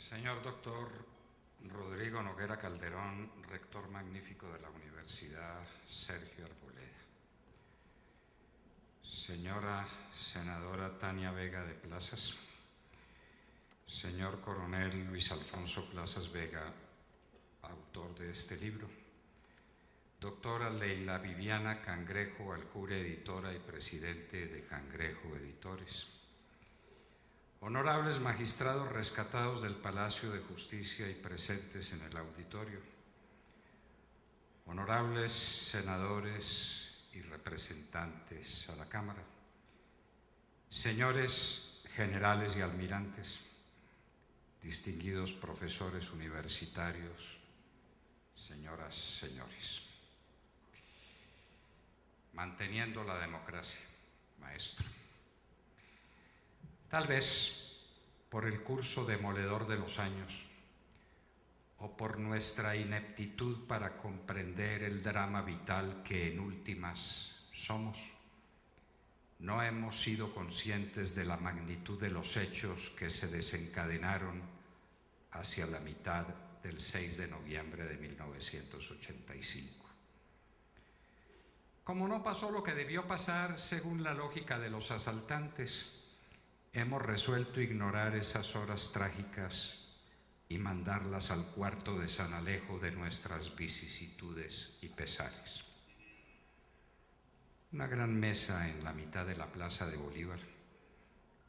Señor doctor Rodrigo Noguera Calderón, rector magnífico de la Universidad Sergio Arboleda. Señora senadora Tania Vega de Plazas. Señor coronel Luis Alfonso Plazas Vega, autor de este libro. Doctora Leila Viviana Cangrejo Aljure, editora y presidente de Cangrejo Editores. Honorables magistrados rescatados del Palacio de Justicia y presentes en el auditorio. Honorables senadores y representantes a la Cámara. Señores generales y almirantes. Distinguidos profesores universitarios. Señoras, señores. Manteniendo la democracia, maestro. Tal vez por el curso demoledor de los años o por nuestra ineptitud para comprender el drama vital que en últimas somos, no hemos sido conscientes de la magnitud de los hechos que se desencadenaron hacia la mitad del 6 de noviembre de 1985. Como no pasó lo que debió pasar según la lógica de los asaltantes, hemos resuelto ignorar esas horas trágicas y mandarlas al cuarto de San Alejo de nuestras vicisitudes y pesares. Una gran mesa en la mitad de la plaza de Bolívar,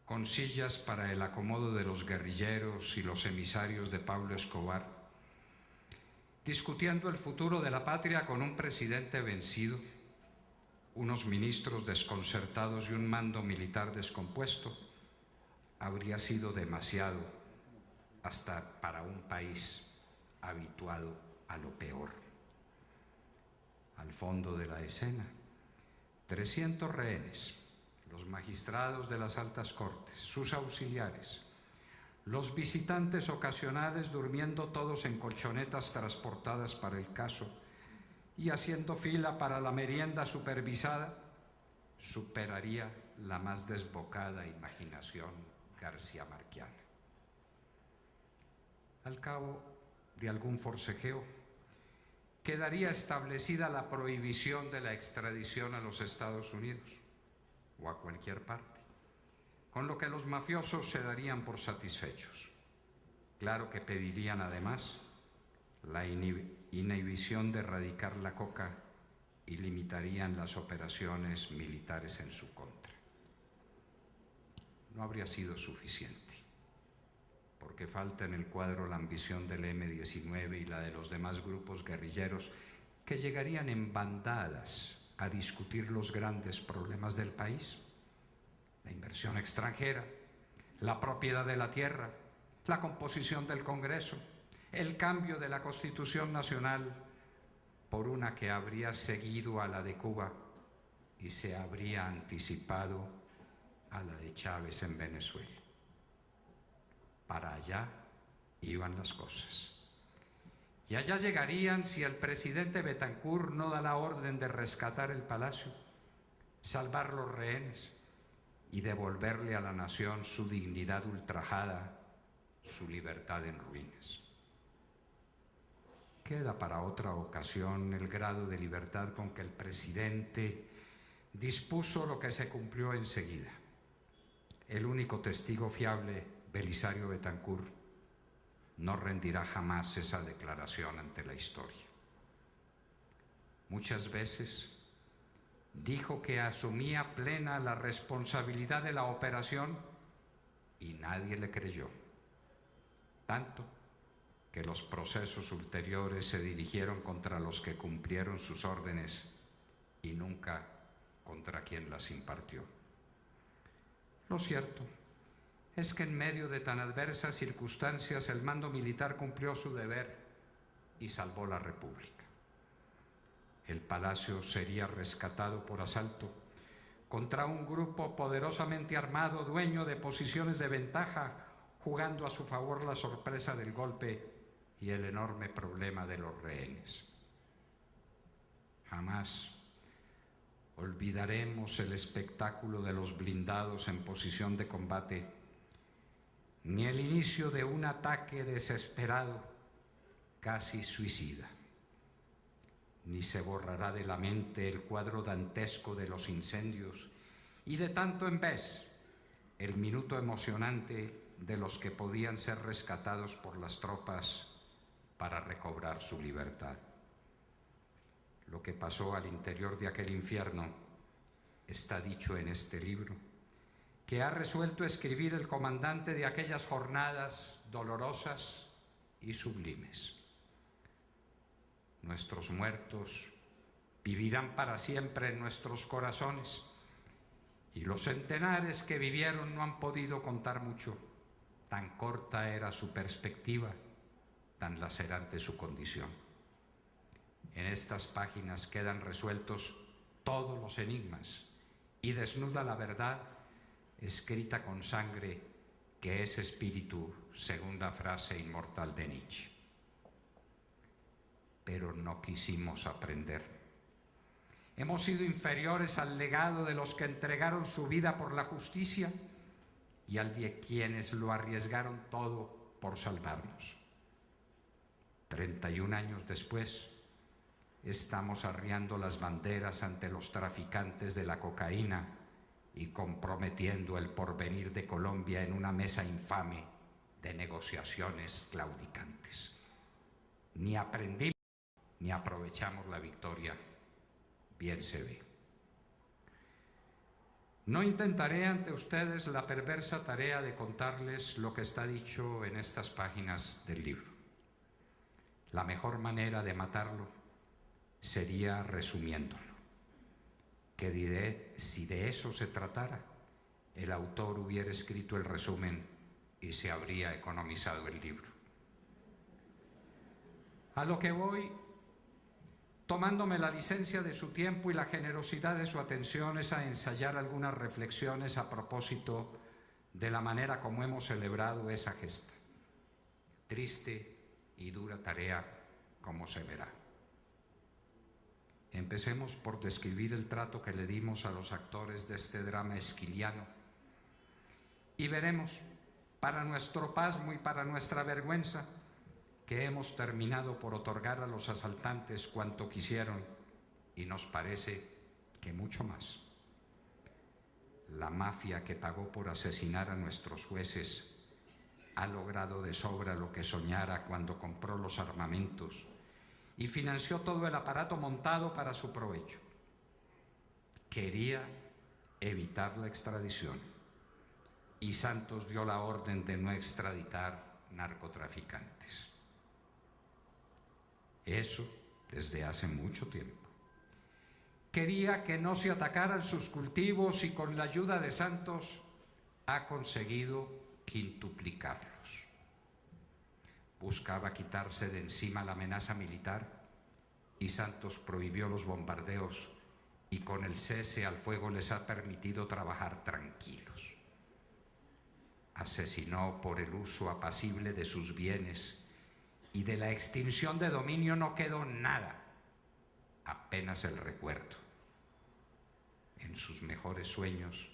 con sillas para el acomodo de los guerrilleros y los emisarios de Pablo Escobar, discutiendo el futuro de la patria con un presidente vencido, unos ministros desconcertados y un mando militar descompuesto, habría sido demasiado hasta para un país habituado a lo peor. Al fondo de la escena, 300 rehenes, los magistrados de las altas cortes, sus auxiliares, los visitantes ocasionales durmiendo todos en colchonetas transportadas para el caso y haciendo fila para la merienda supervisada, superaría la más desbocada imaginación García Marquiana. Al cabo de algún forcejeo, quedaría establecida la prohibición de la extradición a los Estados Unidos o a cualquier parte, con lo que los mafiosos se darían por satisfechos. Claro que pedirían además la inhibición de erradicar la coca y limitarían las operaciones militares en su contra. No habría sido suficiente, porque falta en el cuadro la ambición del M-19 y la de los demás grupos guerrilleros que llegarían en bandadas a discutir los grandes problemas del país: la inversión extranjera, la propiedad de la tierra, la composición del Congreso, el cambio de la Constitución Nacional por una que habría seguido a la de Cuba y se habría anticipado a la de Chávez en Venezuela. Para allá iban las cosas. Y allá llegarían si el presidente Betancourt no da la orden de rescatar el palacio, salvar los rehenes y devolverle a la nación su dignidad ultrajada, su libertad en ruinas. Queda para otra ocasión el grado de libertad con que el presidente dispuso lo que se cumplió enseguida. El único testigo fiable, Belisario Betancourt, no rendirá jamás esa declaración ante la historia. Muchas veces dijo que asumía plena la responsabilidad de la operación y nadie le creyó. Tanto que los procesos ulteriores se dirigieron contra los que cumplieron sus órdenes y nunca contra quien las impartió. Lo cierto es que en medio de tan adversas circunstancias el mando militar cumplió su deber y salvó la República. El palacio sería rescatado por asalto contra un grupo poderosamente armado, dueño de posiciones de ventaja, jugando a su favor la sorpresa del golpe y el enorme problema de los rehenes. Jamás olvidaremos el espectáculo de los blindados en posición de combate, ni el inicio de un ataque desesperado, casi suicida. Ni se borrará de la mente el cuadro dantesco de los incendios y de tanto en vez el minuto emocionante de los que podían ser rescatados por las tropas para recobrar su libertad. Lo que pasó al interior de aquel infierno está dicho en este libro, que ha resuelto escribir el comandante de aquellas jornadas dolorosas y sublimes. Nuestros muertos vivirán para siempre en nuestros corazones y los centenares que vivieron no han podido contar mucho. Tan corta era su perspectiva, tan lacerante su condición. En estas páginas quedan resueltos todos los enigmas y desnuda la verdad escrita con sangre que es espíritu, según la frase inmortal de Nietzsche. Pero no quisimos aprender. Hemos sido inferiores al legado de los que entregaron su vida por la justicia y al de quienes lo arriesgaron todo por salvarnos. 31 años después, estamos arriando las banderas ante los traficantes de la cocaína y comprometiendo el porvenir de Colombia en una mesa infame de negociaciones claudicantes. Ni aprendimos ni aprovechamos la victoria, bien se ve. No intentaré ante ustedes la perversa tarea de contarles lo que está dicho en estas páginas del libro. La mejor manera de matarlo sería resumiéndolo, que si de eso se tratara, el autor hubiera escrito el resumen y se habría economizado el libro. A lo que voy, tomándome la licencia de su tiempo y la generosidad de su atención, es a ensayar algunas reflexiones a propósito de la manera como hemos celebrado esa gesta. Triste y dura tarea, como se verá. Empecemos por describir el trato que le dimos a los actores de este drama esquiliano y veremos, para nuestro pasmo y para nuestra vergüenza, que hemos terminado por otorgar a los asaltantes cuanto quisieron y nos parece que mucho más. La mafia que pagó por asesinar a nuestros jueces ha logrado de sobra lo que soñara cuando compró los armamentos y financió todo el aparato montado para su provecho. Quería evitar la extradición y Santos dio la orden de no extraditar narcotraficantes. Eso desde hace mucho tiempo. Quería que no se atacaran sus cultivos y con la ayuda de Santos ha conseguido quintuplicarlos. Buscaba quitarse de encima la amenaza militar y Santos prohibió los bombardeos y con el cese al fuego les ha permitido trabajar tranquilos. Asesinó por el uso apacible de sus bienes y de la extinción de dominio no quedó nada, apenas el recuerdo. En sus mejores sueños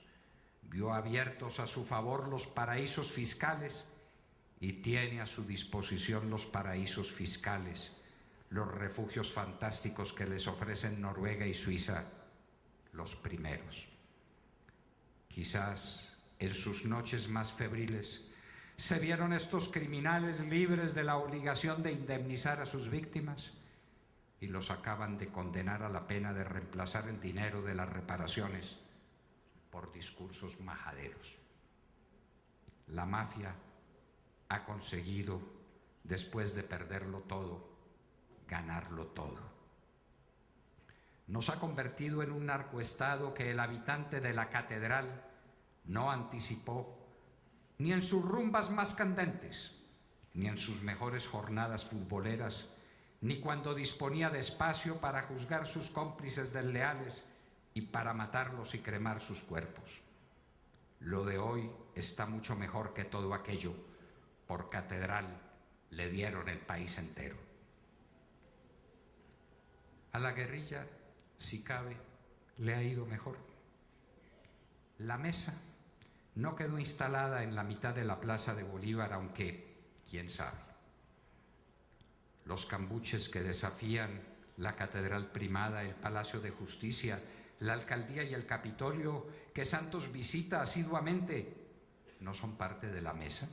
vio abiertos a su favor los paraísos fiscales y tiene a su disposición los paraísos fiscales, los refugios fantásticos que les ofrecen Noruega y Suiza, los primeros. Quizás en sus noches más febriles se vieron estos criminales libres de la obligación de indemnizar a sus víctimas y los acaban de condenar a la pena de reemplazar el dinero de las reparaciones por discursos majaderos. La mafia ha conseguido, después de perderlo todo, ganarlo todo. Nos ha convertido en un narcoestado que el habitante de la catedral no anticipó ni en sus rumbas más candentes, ni en sus mejores jornadas futboleras, ni cuando disponía de espacio para juzgar sus cómplices desleales y para matarlos y cremar sus cuerpos. Lo de hoy está mucho mejor que todo aquello. Por catedral le dieron el país entero. A la guerrilla, si cabe, le ha ido mejor. La mesa no quedó instalada en la mitad de la Plaza de Bolívar, aunque, quién sabe. Los cambuches que desafían la Catedral Primada, el Palacio de Justicia, la Alcaldía y el Capitolio, que Santos visita asiduamente, ¿no son parte de la mesa?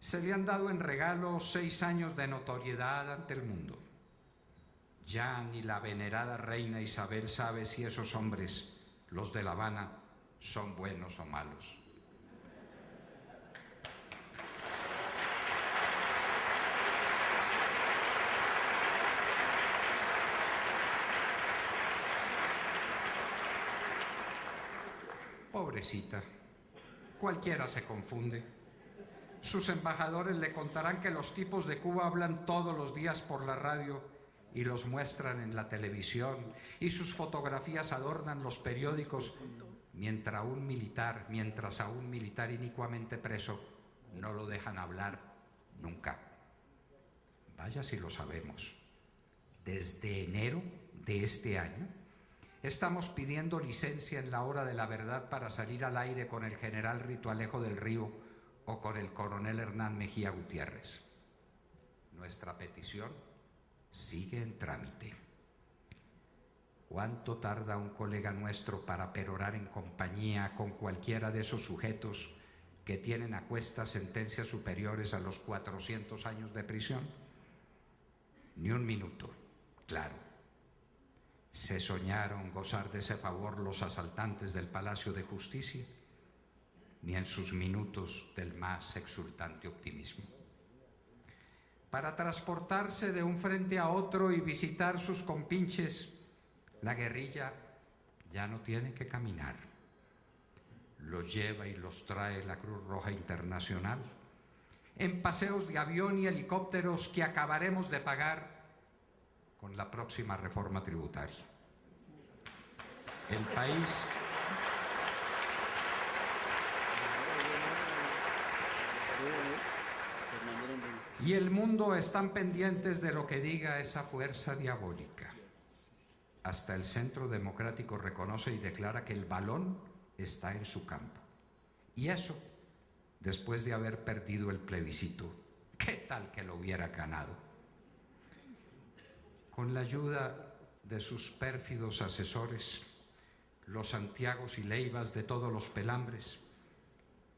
Se le han dado en regalo 6 años de notoriedad ante el mundo. Ya ni la venerada reina Isabel sabe si esos hombres, los de La Habana, son buenos o malos. Pobrecita, cualquiera se confunde. Sus embajadores le contarán que los tipos de Cuba hablan todos los días por la radio y los muestran en la televisión, y sus fotografías adornan los periódicos, mientras a un militar inicuamente preso no lo dejan hablar nunca. Vaya si lo sabemos. Desde enero de este año estamos pidiendo licencia en la hora de la verdad para salir al aire con el general Rito Alejo del Río o con el coronel Hernán Mejía Gutiérrez. Nuestra petición sigue en trámite. ¿Cuánto tarda un colega nuestro para perorar en compañía con cualquiera de esos sujetos que tienen a cuestas sentencias superiores a los 400 años de prisión? Ni un minuto, claro. ¿Se soñaron gozar de ese favor los asaltantes del Palacio de Justicia? Ni en sus minutos del más exultante optimismo. Para transportarse de un frente a otro y visitar sus compinches, la guerrilla ya no tiene que caminar. Los lleva y los trae la Cruz Roja Internacional en paseos de avión y helicópteros que acabaremos de pagar con la próxima reforma tributaria. El país y el mundo están pendientes de lo que diga esa fuerza diabólica. Hasta el Centro Democrático reconoce y declara que el balón está en su campo. Y eso, después de haber perdido el plebiscito. ¿Qué tal que lo hubiera ganado? Con la ayuda de sus pérfidos asesores, los Santiagos y Leivas de todos los pelambres,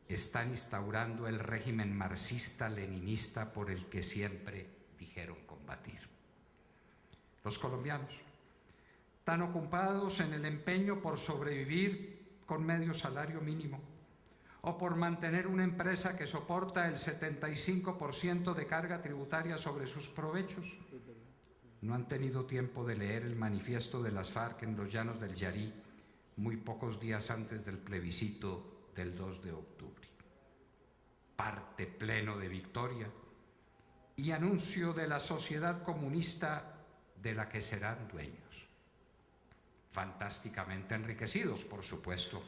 están instaurando el régimen marxista-leninista por el que siempre dijeron combatir. Los colombianos, tan ocupados en el empeño por sobrevivir con medio salario mínimo o por mantener una empresa que soporta el 75% de carga tributaria sobre sus provechos, no han tenido tiempo de leer el manifiesto de las FARC en los llanos del Yarí muy pocos días antes del plebiscito del 2 de octubre. Parte pleno de victoria y anuncio de la sociedad comunista de la que serán dueños. Fantásticamente enriquecidos, por supuesto,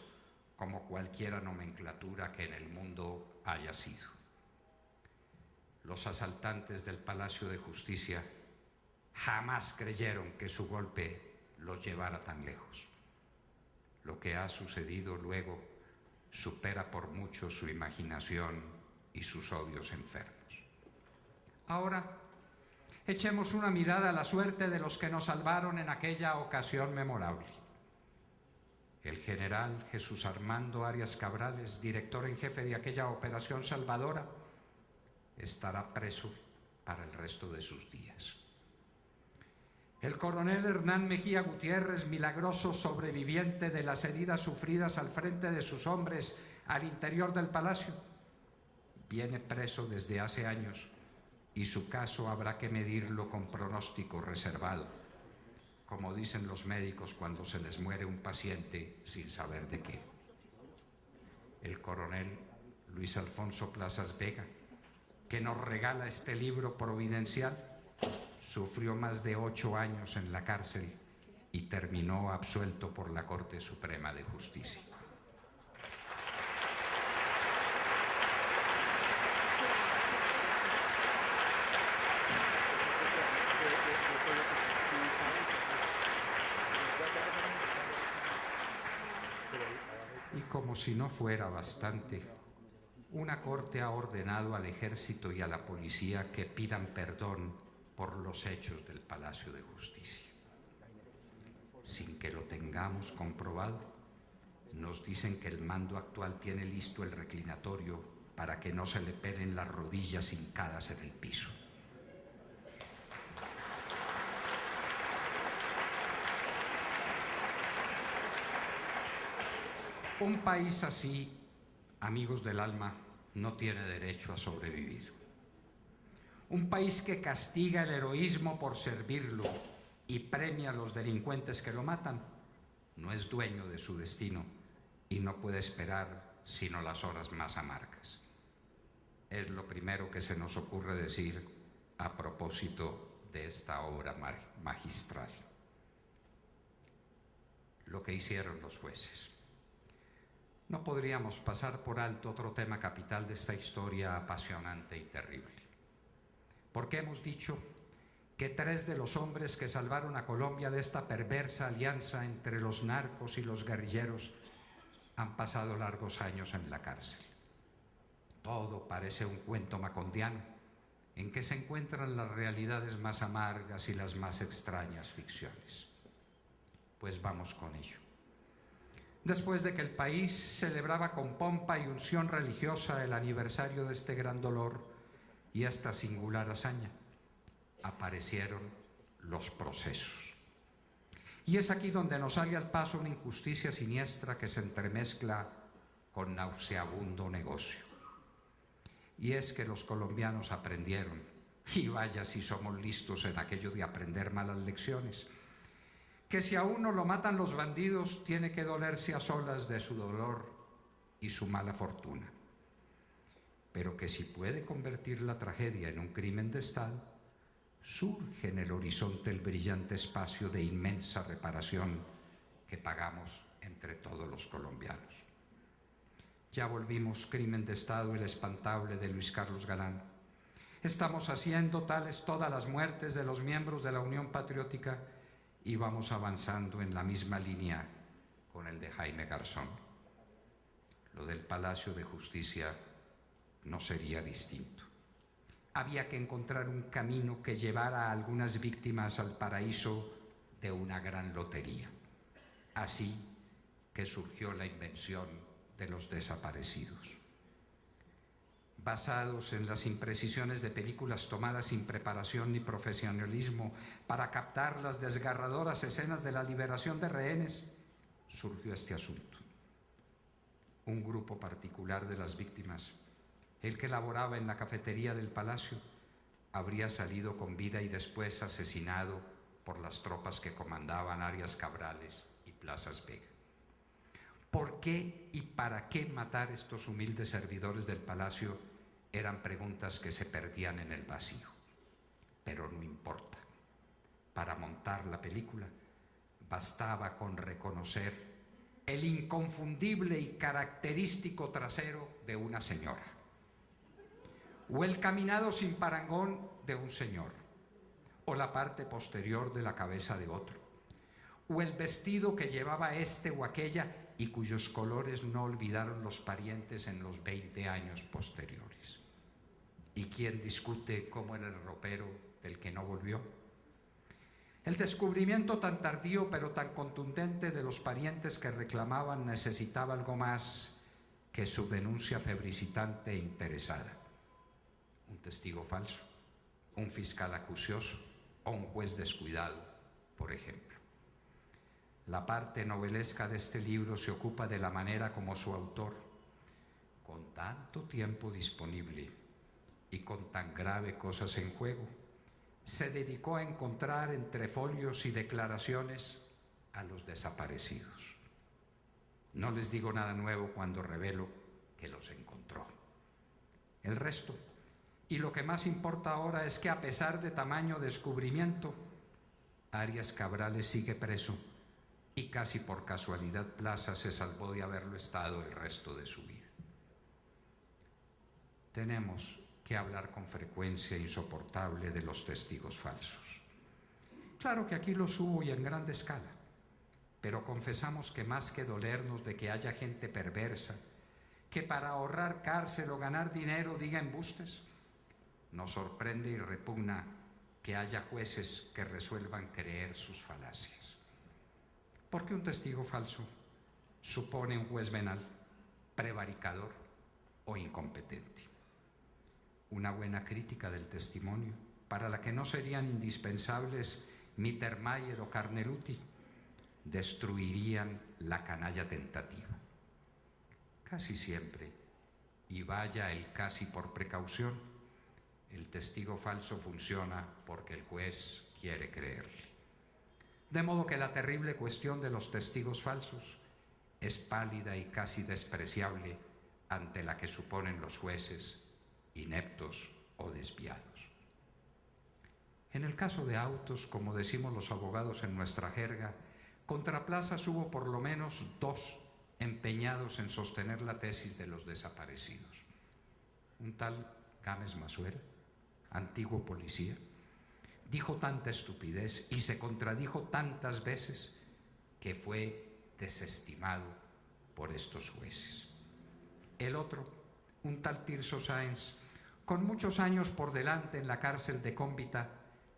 como cualquiera nomenclatura que en el mundo haya sido. Los asaltantes del Palacio de Justicia jamás creyeron que su golpe los llevara tan lejos. Lo que ha sucedido luego supera por mucho su imaginación y sus odios enfermos. Ahora, echemos una mirada a la suerte de los que nos salvaron en aquella ocasión memorable. El general Jesús Armando Arias Cabrales, director en jefe de aquella operación salvadora, estará preso para el resto de sus días. El coronel Hernán Mejía Gutiérrez, milagroso sobreviviente de las heridas sufridas al frente de sus hombres al interior del palacio, viene preso desde hace años y su caso habrá que medirlo con pronóstico reservado, como dicen los médicos cuando se les muere un paciente sin saber de qué. El coronel Luis Alfonso Plazas Vega, que nos regala este libro providencial, sufrió más de 8 años en la cárcel y terminó absuelto por la Corte Suprema de Justicia. Y como si no fuera bastante, una corte ha ordenado al ejército y a la policía que pidan perdón por los hechos del Palacio de Justicia. Sin que lo tengamos comprobado, nos dicen que el mando actual tiene listo el reclinatorio para que no se le pelen las rodillas hincadas en el piso. Un país así, amigos del alma, no tiene derecho a sobrevivir. Un país que castiga el heroísmo por servirlo y premia a los delincuentes que lo matan, no es dueño de su destino y no puede esperar sino las horas más amargas. Es lo primero que se nos ocurre decir a propósito de esta obra magistral. Lo que hicieron los jueces. No podríamos pasar por alto otro tema capital de esta historia apasionante y terrible. Porque hemos dicho que 3 de los hombres que salvaron a Colombia de esta perversa alianza entre los narcos y los guerrilleros han pasado largos años en la cárcel. Todo parece un cuento macondiano en que se encuentran las realidades más amargas y las más extrañas ficciones. Pues vamos con ello. Después de que el país celebraba con pompa y unción religiosa el aniversario de este gran dolor y esta singular hazaña, aparecieron los procesos. Y es aquí donde nos sale al paso una injusticia siniestra que se entremezcla con nauseabundo negocio. Y es que los colombianos aprendieron, y vaya si somos listos en aquello de aprender malas lecciones, que si a uno lo matan los bandidos, tiene que dolerse a solas de su dolor y su mala fortuna. Pero que si puede convertir la tragedia en un crimen de Estado, surge en el horizonte el brillante espacio de inmensa reparación que pagamos entre todos los colombianos. Ya volvimos crimen de Estado el espantable de Luis Carlos Galán. Estamos haciendo tales todas las muertes de los miembros de la Unión Patriótica y vamos avanzando en la misma línea con el de Jaime Garzón. Lo del Palacio de Justicia no sería distinto. Había que encontrar un camino que llevara a algunas víctimas al paraíso de una gran lotería. Así que surgió la invención de los desaparecidos. Basados en las imprecisiones de películas tomadas sin preparación ni profesionalismo para captar las desgarradoras escenas de la liberación de rehenes, surgió este asunto. Un grupo particular de las víctimas, el que laboraba en la cafetería del palacio, habría salido con vida y después asesinado por las tropas que comandaban Arias Cabrales y Plazas Vega. ¿Por qué y para qué matar estos humildes servidores del palacio? Eran preguntas que se perdían en el vacío. Pero no importa. Para montar la película bastaba con reconocer el inconfundible y característico trasero de una señora, o el caminado sin parangón de un señor, o la parte posterior de la cabeza de otro, o el vestido que llevaba este o aquella y cuyos colores no olvidaron los parientes en los 20 años posteriores. ¿Y quién discute cómo era el ropero del que no volvió? El descubrimiento tan tardío pero tan contundente de los parientes que reclamaban necesitaba algo más que su denuncia febricitante e interesada. Un testigo falso, un fiscal acucioso o un juez descuidado, por ejemplo. La parte novelesca de este libro se ocupa de la manera como su autor, con tanto tiempo disponible y con tan grave cosas en juego, se dedicó a encontrar entre folios y declaraciones a los desaparecidos. No les digo nada nuevo cuando revelo que los encontró. El resto, y lo que más importa ahora, es que a pesar de tamaño descubrimiento, Arias Cabrales sigue preso y casi por casualidad Plaza se salvó de haberlo estado el resto de su vida. Tenemos que hablar con frecuencia insoportable de los testigos falsos. Claro que aquí los hubo y en grande escala, pero confesamos que más que dolernos de que haya gente perversa, que para ahorrar cárcel o ganar dinero diga embustes, nos sorprende y repugna que haya jueces que resuelvan creer sus falacias. Porque un testigo falso supone un juez venal, prevaricador o incompetente. Una buena crítica del testimonio, para la que no serían indispensables Mittermeier o Carneluti, destruirían la canalla tentativa. Casi siempre, y vaya el casi por precaución, el testigo falso funciona porque el juez quiere creerle. De modo que la terrible cuestión de los testigos falsos es pálida y casi despreciable ante la que suponen los jueces ineptos o desviados. En el caso de autos, como decimos los abogados en nuestra jerga, contra plazas hubo por lo menos 2 empeñados en sostener la tesis de los desaparecidos. Un tal Gámez Masuera, antiguo policía, dijo tanta estupidez y se contradijo tantas veces que fue desestimado por estos jueces. El otro, un tal Tirso Sáenz, con muchos años por delante en la cárcel de Cómbita,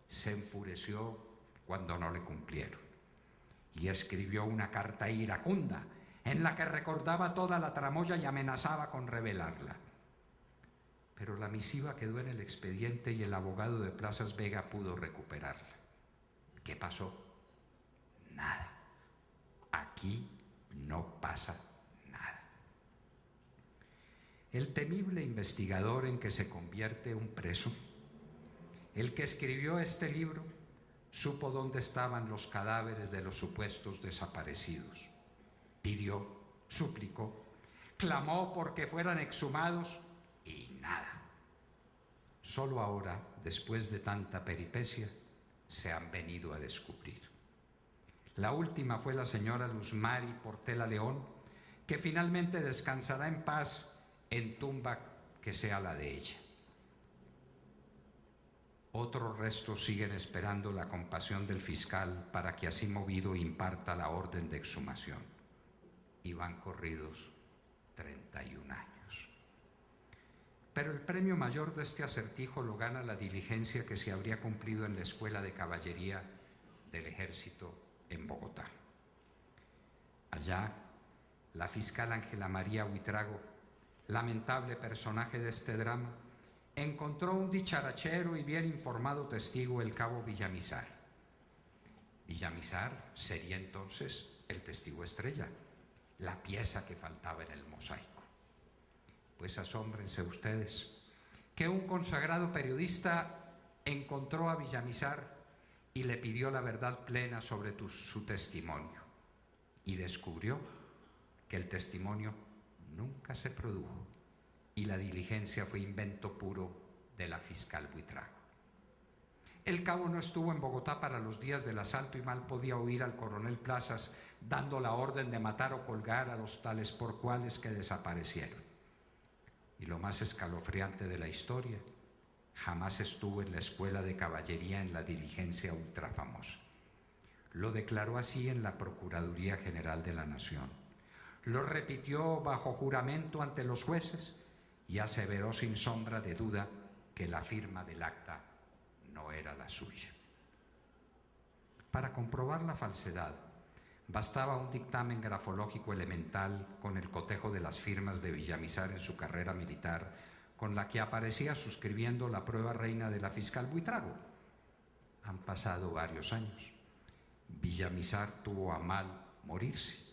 se enfureció cuando no le cumplieron y escribió una carta iracunda en la que recordaba toda la tramoya y amenazaba con revelarla. Pero la misiva quedó en el expediente y el abogado de Plazas Vega pudo recuperarla. ¿Qué pasó? Nada. Aquí no pasa nada. El temible investigador en que se convierte un preso, el que escribió este libro, supo dónde estaban los cadáveres de los supuestos desaparecidos. Pidió, suplicó, clamó porque fueran exhumados y nada. Solo ahora, después de tanta peripecia, se han venido a descubrir. La última fue la señora Luz Mari Portela León, que finalmente descansará en paz en tumba que sea la de ella. Otros restos siguen esperando la compasión del fiscal para que así movido imparta la orden de exhumación. Y van corridos 31 años. Pero el premio mayor de este acertijo lo gana la diligencia que se habría cumplido en la Escuela de Caballería del Ejército en Bogotá. Allá, la fiscal Ángela María Buitrago, lamentable personaje de este drama, encontró un dicharachero y bien informado testigo, el cabo Villamizar. Villamizar sería entonces el testigo estrella, la pieza que faltaba en el mosaico. Pues asómbrense ustedes que un consagrado periodista encontró a Villamizar y le pidió la verdad plena sobre su testimonio, y descubrió que el testimonio nunca se produjo y la diligencia fue invento puro de la fiscal Buitrago. El cabo no estuvo en Bogotá para los días del asalto y mal podía oír al coronel Plazas dando la orden de matar o colgar a los tales por cuales que desaparecieron. Y lo más escalofriante de la historia, jamás estuvo en la Escuela de Caballería en la diligencia ultrafamosa. Lo declaró así en la Procuraduría General de la Nación. Lo repitió bajo juramento ante los jueces y aseveró sin sombra de duda que la firma del acta no era la suya. Para comprobar la falsedad, bastaba un dictamen grafológico elemental con el cotejo de las firmas de Villamizar en su carrera militar, con la que aparecía suscribiendo la prueba reina de la fiscal Buitrago. Han pasado varios años. Villamizar tuvo a mal morirse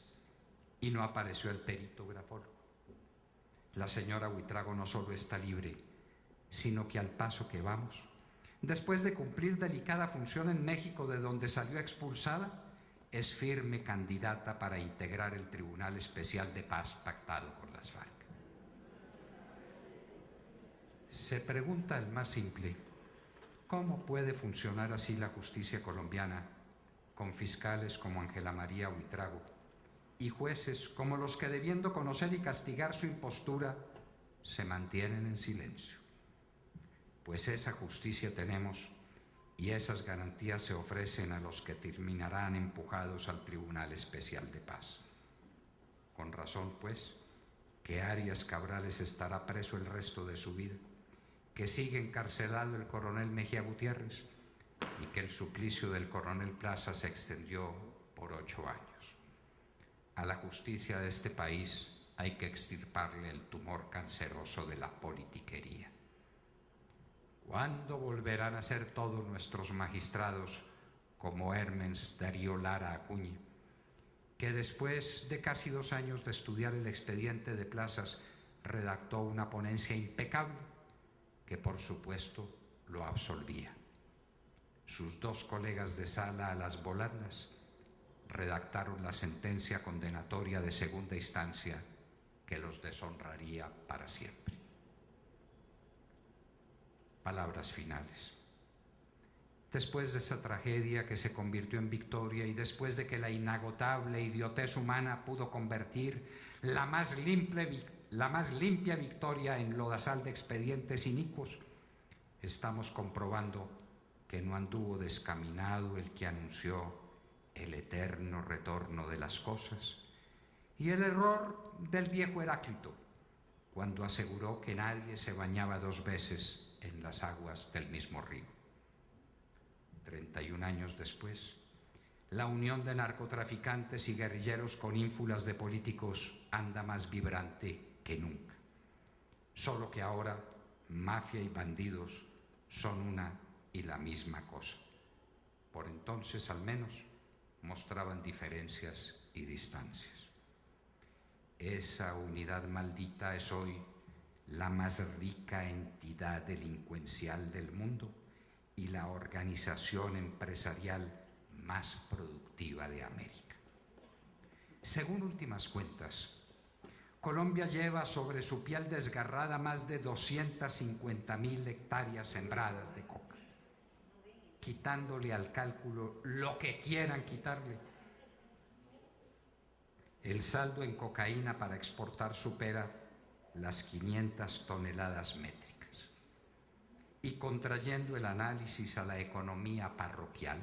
y no apareció el perito grafólogo. La señora Buitrago no solo está libre, sino que al paso que vamos, después de cumplir delicada función en México, de donde salió expulsada, es firme candidata para integrar el Tribunal Especial de Paz pactado con las FARC. Se pregunta el más simple, ¿cómo puede funcionar así la justicia colombiana con fiscales como Ángela María Buitrago y jueces como los que, debiendo conocer y castigar su impostura, se mantienen en silencio? Pues esa justicia tenemos y esas garantías se ofrecen a los que terminarán empujados al Tribunal Especial de Paz. Con razón, pues, que Arias Cabrales estará preso el resto de su vida, que sigue encarcelado el coronel Mejía Gutiérrez y que el suplicio del coronel Plaza se extendió por 8 años. A la justicia de este país hay que extirparle el tumor canceroso de la politiquería. ¿Cuándo volverán a ser todos nuestros magistrados como Hermens Darío Lara Acuña, que después de casi 2 años de estudiar el expediente de Plazas redactó una ponencia impecable que por supuesto lo absolvía? Sus 2 colegas de sala a las volandas redactaron la sentencia condenatoria de segunda instancia que los deshonraría para siempre. Palabras finales. Después de esa tragedia que se convirtió en victoria y después de que la inagotable idiotez humana pudo convertir la más limpia victoria en lodazal de expedientes inicuos, estamos comprobando que no anduvo descaminado el que anunció el eterno retorno de las cosas y el error del viejo Heráclito cuando aseguró que nadie se bañaba 2 veces en las aguas del mismo río. 31 años después, la unión de narcotraficantes y guerrilleros con ínfulas de políticos anda más vibrante que nunca. Solo que ahora mafia y bandidos son una y la misma cosa. Por entonces, al menos, mostraban diferencias y distancias. Esa unidad maldita es hoy la más rica entidad delincuencial del mundo y la organización empresarial más productiva de América. Según últimas cuentas, Colombia lleva sobre su piel desgarrada más de 250.000 hectáreas sembradas de coca, quitándole al cálculo lo que quieran quitarle. El saldo en cocaína para exportar supera las 500 toneladas métricas. Y contrayendo el análisis a la economía parroquial,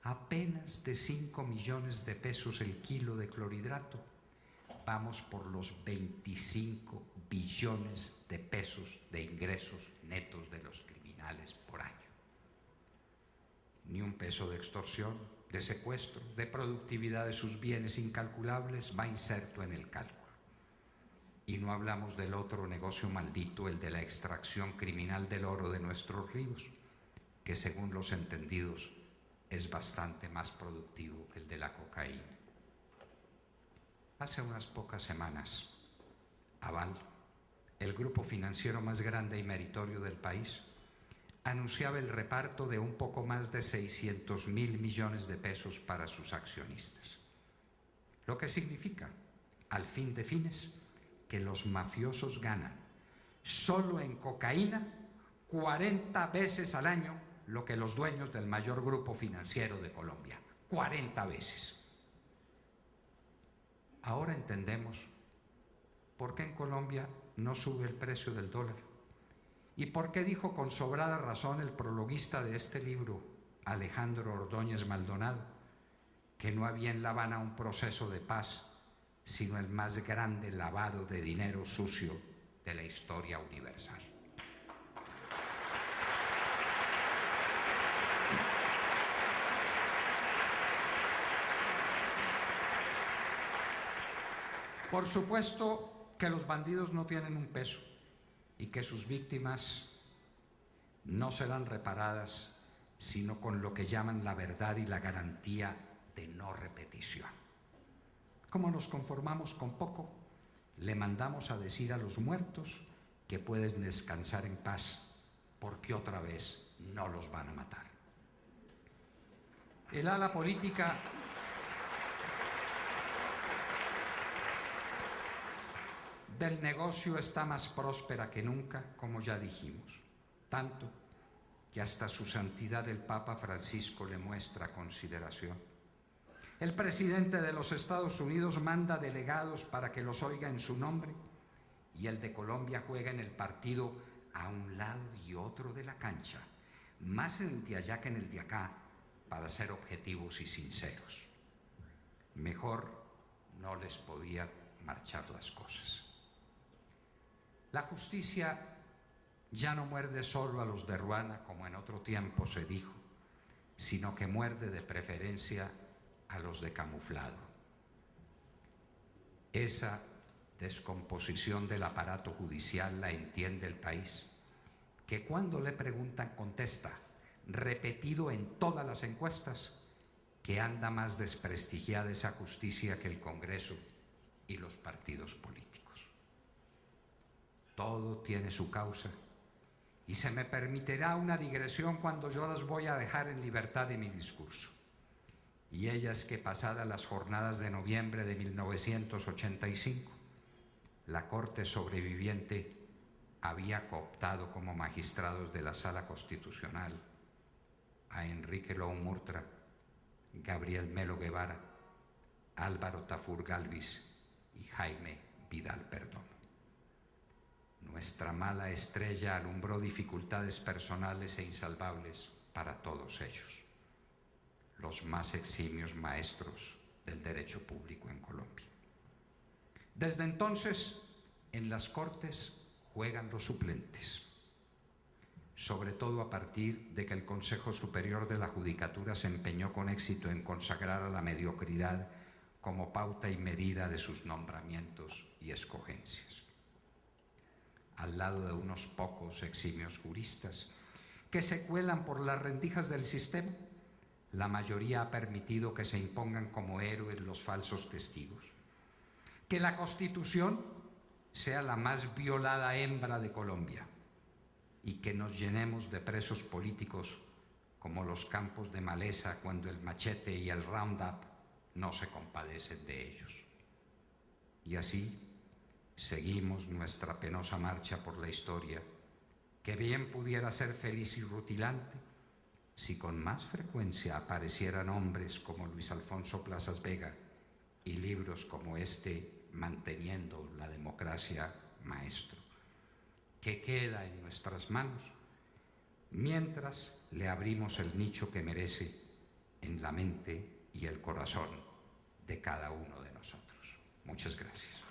apenas de 5 millones de pesos el kilo de clorhidrato, vamos por los 25 billones de pesos de ingresos netos de los criminales por año. Ni un peso de extorsión, de secuestro, de productividad de sus bienes incalculables va inserto en el cálculo. Y no hablamos del otro negocio maldito, el de la extracción criminal del oro de nuestros ríos, que según los entendidos es bastante más productivo que el de la cocaína. Hace unas pocas semanas, Aval, el grupo financiero más grande y meritorio del país, anunciaba el reparto de un poco más de 600.000 millones de pesos para sus accionistas. Lo que significa, al fin de fines, que los mafiosos ganan solo en cocaína 40 veces al año lo que los dueños del mayor grupo financiero de Colombia. 40 veces. Ahora entendemos por qué en Colombia no sube el precio del dólar y por qué dijo con sobrada razón el prologuista de este libro, Alejandro Ordóñez Maldonado, que no había en La Habana un proceso de paz, sino el más grande lavado de dinero sucio de la historia universal. Por supuesto que los bandidos no tienen un peso y que sus víctimas no serán reparadas sino con lo que llaman la verdad y la garantía de no repetición. Como nos conformamos con poco, le mandamos a decir a los muertos que pueden descansar en paz porque otra vez no los van a matar. El ala política del negocio está más próspera que nunca, como ya dijimos, tanto que hasta su santidad el Papa Francisco le muestra consideración. El presidente de los Estados Unidos manda delegados para que los oiga en su nombre y el de Colombia juega en el partido a un lado y otro de la cancha más en el de allá que en el de acá, para ser objetivos y sinceros. Mejor no les podía marchar las cosas. La justicia ya no muerde solo a los de Ruana, como en otro tiempo se dijo, sino que muerde de preferencia a los de camuflado. Esa descomposición del aparato judicial la entiende el país, que cuando le preguntan contesta, repetido en todas las encuestas, que anda más desprestigiada esa justicia que el Congreso y los partidos políticos. Todo tiene su causa y se me permitirá una digresión cuando yo las voy a dejar en libertad de mi discurso. Y ella es que pasadas las jornadas de noviembre de 1985, la Corte sobreviviente había cooptado como magistrados de la Sala Constitucional a Enrique Lou Murtra, Gabriel Melo Guevara, Álvaro Tafur Galvis y Jaime Vidal Perdomo. Nuestra mala estrella alumbró dificultades personales e insalvables para todos ellos, los más eximios maestros del derecho público en Colombia. Desde entonces, en las Cortes juegan los suplentes, sobre todo a partir de que el Consejo Superior de la Judicatura se empeñó con éxito en consagrar a la mediocridad como pauta y medida de sus nombramientos y escogencias. Al lado de unos pocos eximios juristas que se cuelan por las rendijas del sistema, la mayoría ha permitido que se impongan como héroes los falsos testigos, que la Constitución sea la más violada hembra de Colombia y que nos llenemos de presos políticos como los campos de maleza cuando el machete y el Roundup no se compadecen de ellos. Y así seguimos nuestra penosa marcha por la historia, que bien pudiera ser feliz y rutilante si con más frecuencia aparecieran hombres como Luis Alfonso Plazas Vega y libros como este, Manteniendo la Democracia, Maestro, que queda en nuestras manos mientras le abrimos el nicho que merece en la mente y el corazón de cada uno de nosotros. Muchas gracias.